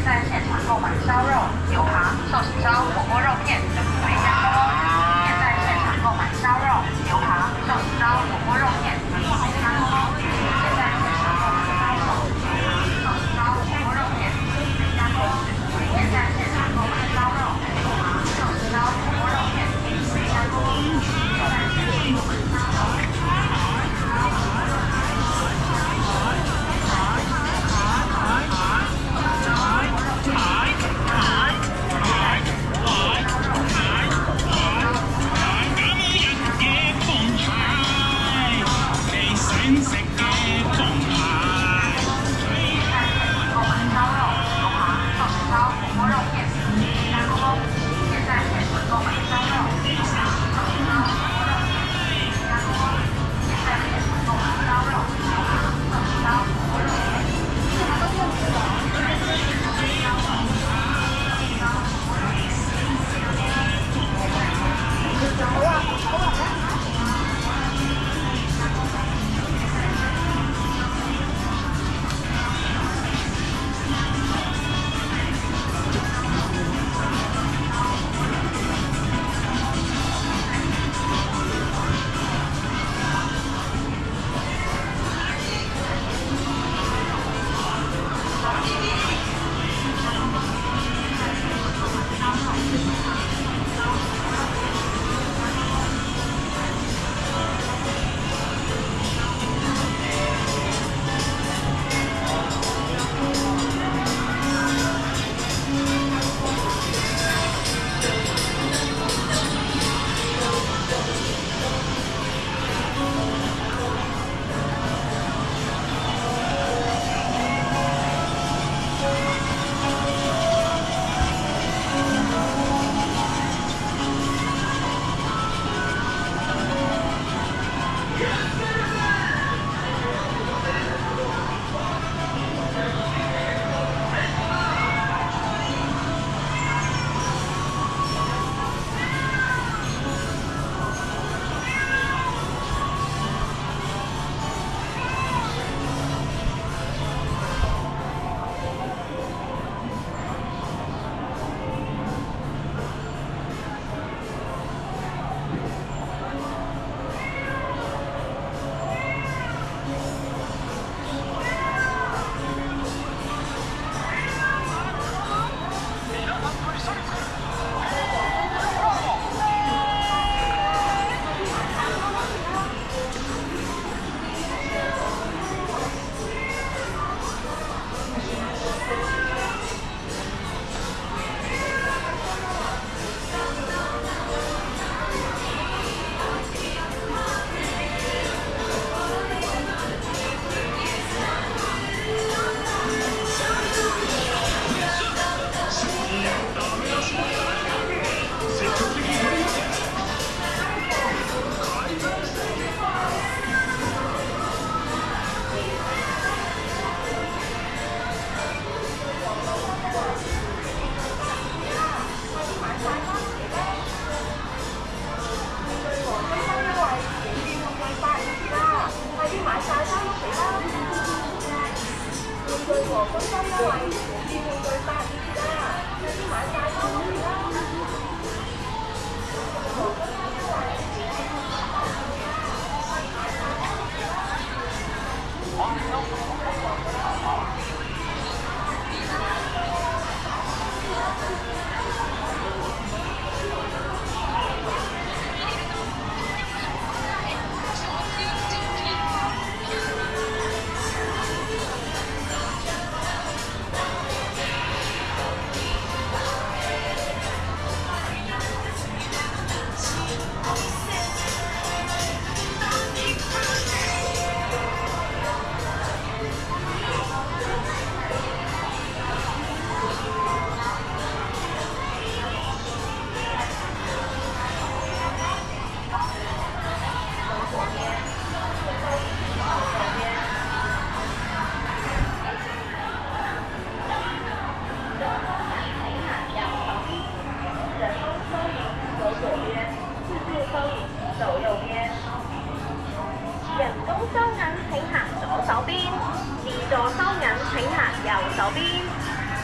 在现场购买烧肉、牛扒、寿喜烧、火锅肉片等没加工哦。现在现场购买烧肉、牛扒、寿喜烧、火锅肉片等没加工哦。现在现场购买烧肉、牛扒、寿喜烧、火锅肉片等没加工。现在现场购买烧肉、牛扒、寿喜烧、火锅肉片等没加工。现在现场购买烧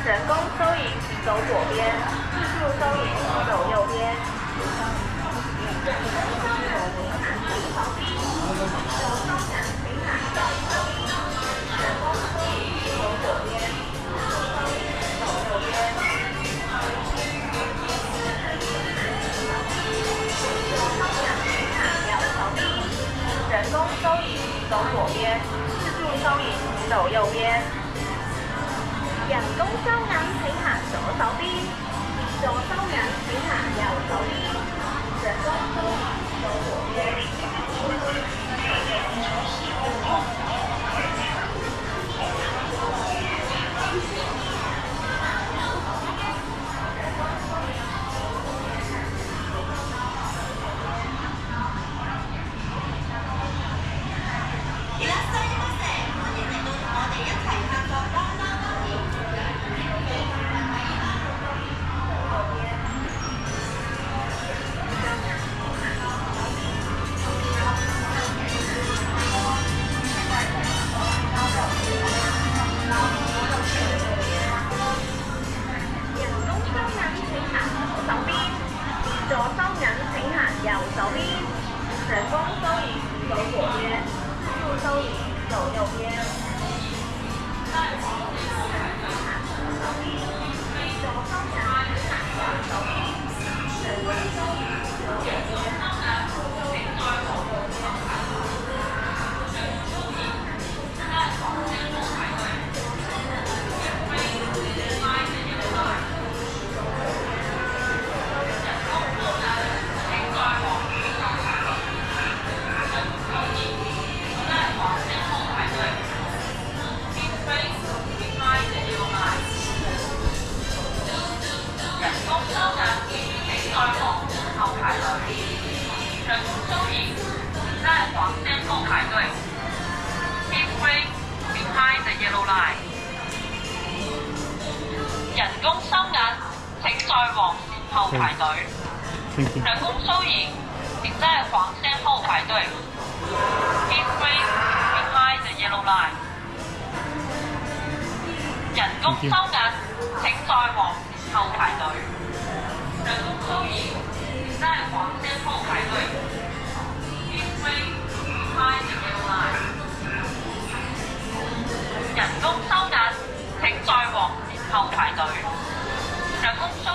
人工收银，走左边；自助收银，走右边。人工收银，走左邊；自助收銀，走右邊。人工收銀請行左手邊，自助收銀請行右手邊。人工收銀走左邊。右手邊，人工收銀走左邊，自助收銀走右邊。人工收银，在黄线后排队。Please wait behind the yellow line。人工收銀，請在黃線後排隊。人工收銀，請在黃線後排隊。Please wait behind the yellow line。人工收銀，請在黃線後排隊。人工收銀，請在黃線後排隊。Please wait behind the yellow line。人工收銀，請在黃線後排隊。人工收